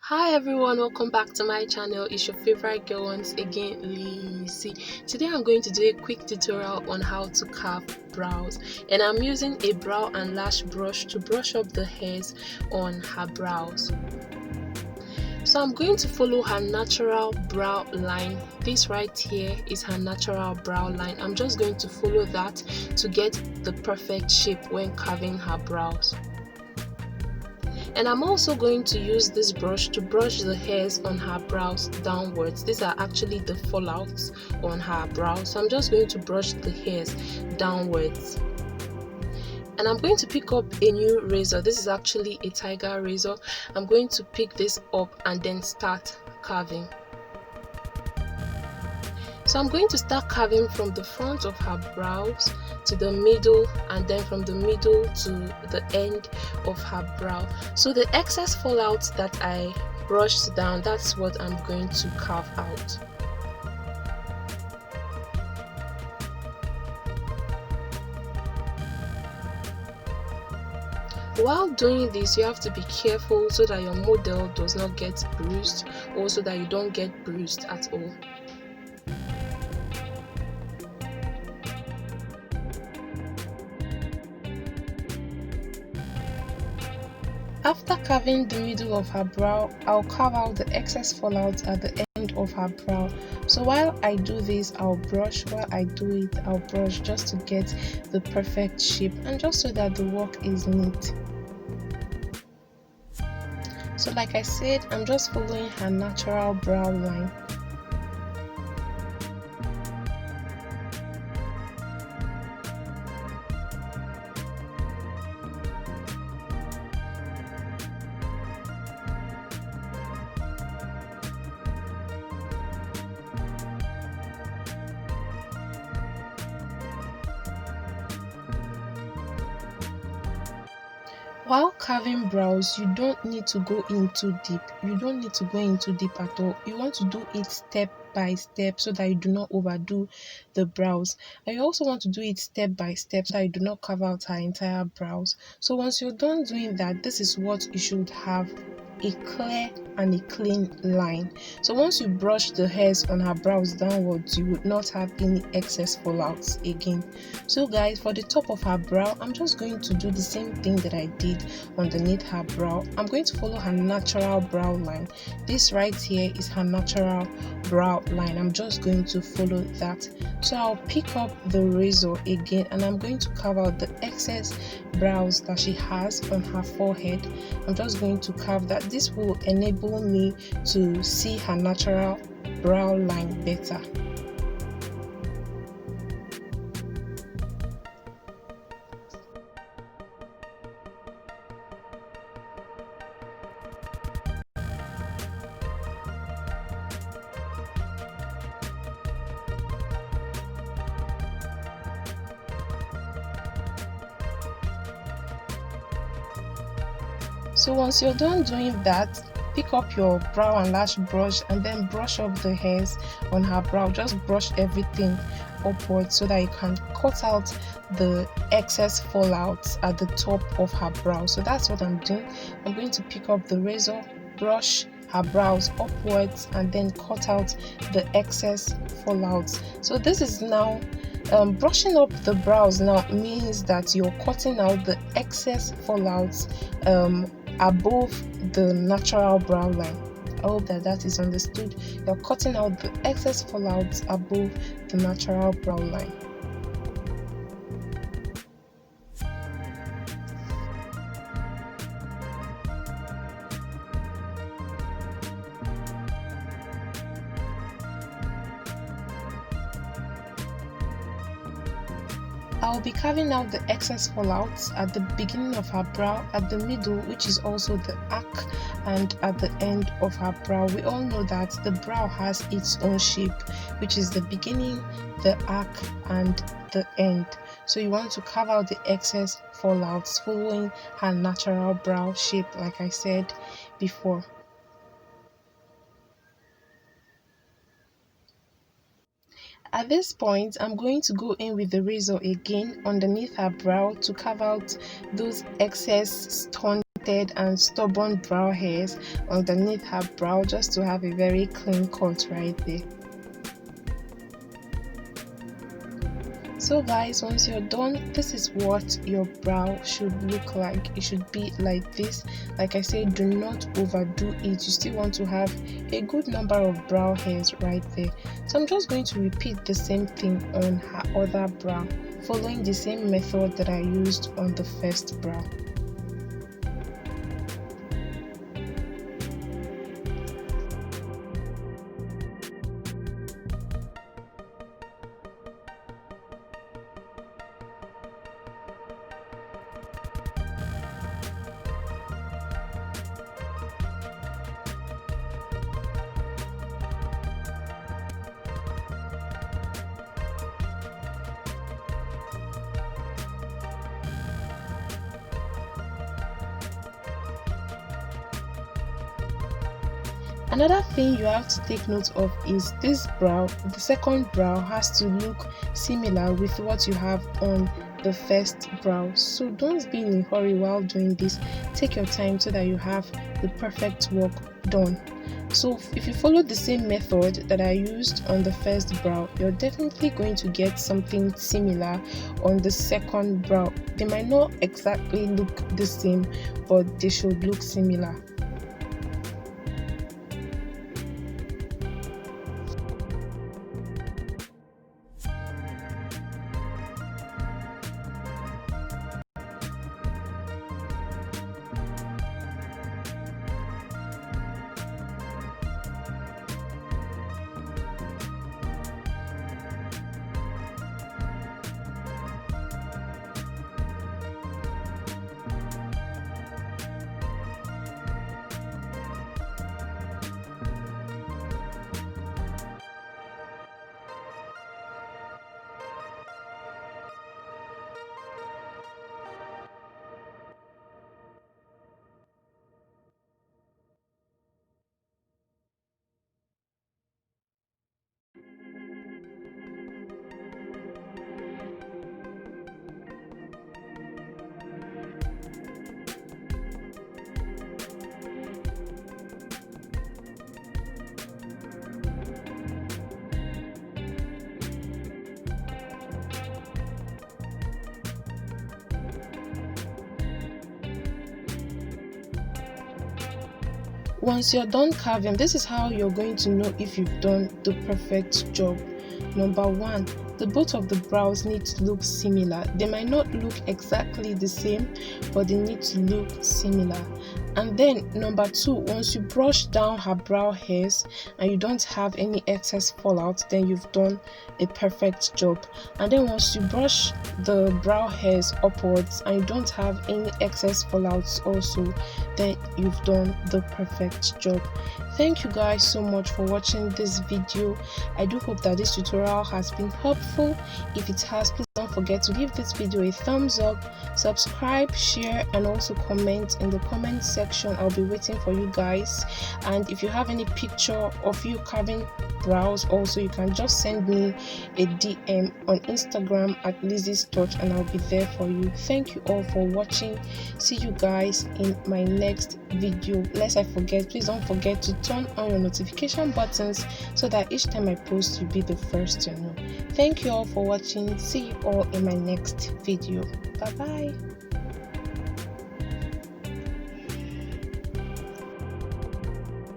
Hi everyone, welcome back to my channel. It's your favorite girl once again, Lizzie. Today I'm going to do a quick tutorial on how to carve brows, and I'm using a brow and lash brush to brush up the hairs on her brows. So I'm going to follow her natural brow line. This right here is her natural brow line. I'm just going to follow that to get the perfect shape when carving her brows. And I'm also going to use this brush to brush the hairs on her brows downwards. These are actually the fallouts on her brows. So I'm just going to brush the hairs downwards. And I'm going to pick up a new razor. This is actually a tiger razor. I'm going to pick this up and then start carving. So I'm going to start carving from the front of her brows to the middle, and then from the middle to the end of her brow. So the excess fallout that I brushed down, that's what I'm going to carve out. While doing this, you have to be careful so that your model does not get bruised, or so that you don't get bruised at all. After carving the middle of her brow, I'll carve out the excess fallout at the end of her brow. So while I do this, I'll brush. While I do it, I'll brush just to get the perfect shape and just so that the work is neat. So like I said, I'm just following her natural brow line. While carving brows, you don't need to go in too deep. You don't need to go in too deep at all. You want to do it step by step so that you do not overdo the brows. And you also want to do it step by step so that you do not carve out her entire brows. So once you're done doing that, this is what you should have: a clear and a clean line. So once you brush the hairs on her brows downwards, you would not have any excess fallouts again. So guys, for the top of her brow, I'm just going to do the same thing that I did underneath her brow. I'm going to follow her natural brow line. This right here is her natural brow line. I'm just going to follow that. So I'll pick up the razor again, and I'm going to carve out the excess brows that she has on her forehead. I'm just going to carve that. This will enable me to see her natural brow line better. So once you're done doing that, pick up your brow and lash brush and then brush up the hairs on her brow. Just brush everything upwards so that you can cut out the excess fallouts at the top of her brow. So that's what I'm doing. I'm going to pick up the razor, brush her brows upwards, and then cut out the excess fallouts. So this is now brushing up the brows now means that you're cutting out the excess fallouts above the natural brow line. I hope that is understood. You're cutting out the excess fallouts above the natural brow line. I will be carving out the excess fallouts at the beginning of her brow, at the middle, which is also the arc, and at the end of her brow. We all know that the brow has its own shape, which is the beginning, the arc, and the end. So you want to carve out the excess fallouts following her natural brow shape, like I said before. At this point, I'm going to go in with the razor again underneath her brow to carve out those excess stone twisted and stubborn brow hairs underneath her brow, just to have a very clean cut right there. So guys, once you're done, this is what your brow should look like. It should be like this. Like I said, do not overdo it. You still want to have a good number of brow hairs right there. So I'm just going to repeat the same thing on her other brow, following the same method that I used on the first brow. Another thing you have to take note of is this brow. The second brow has to look similar with what you have on the first brow. So don't be in a hurry while doing this. Take your time so that you have the perfect work done. So if you follow the same method that I used on the first brow, you're definitely going to get something similar on the second brow. They might not exactly look the same, but they should look similar. Once you're done carving, this is how you're going to know if you've done the perfect job. Number one, the both of the brows need to look similar. They might not look exactly the same, but they need to look similar. And then number two, once you brush down her brow hairs and you don't have any excess fallout, then you've done a perfect job. And then once you brush the brow hairs upwards and you don't have any excess fallouts also, then you've done the perfect job. Thank you guys so much for watching this video. I do hope that this tutorial has been helpful. If it has, please don't forget to give this video a thumbs up, subscribe, share, and also comment in the comment section. I'll be waiting for you guys. And if you have any picture of you carving brows also, you can just send me a DM on Instagram at Lizzie's Touch and I'll be there for you. Thank you all for watching. See you guys in my next video. Lest I forget, please don't forget to turn on your notification buttons so that each time I post you'll be the first to know. Thank you all for watching. See you all in my next video. Bye bye.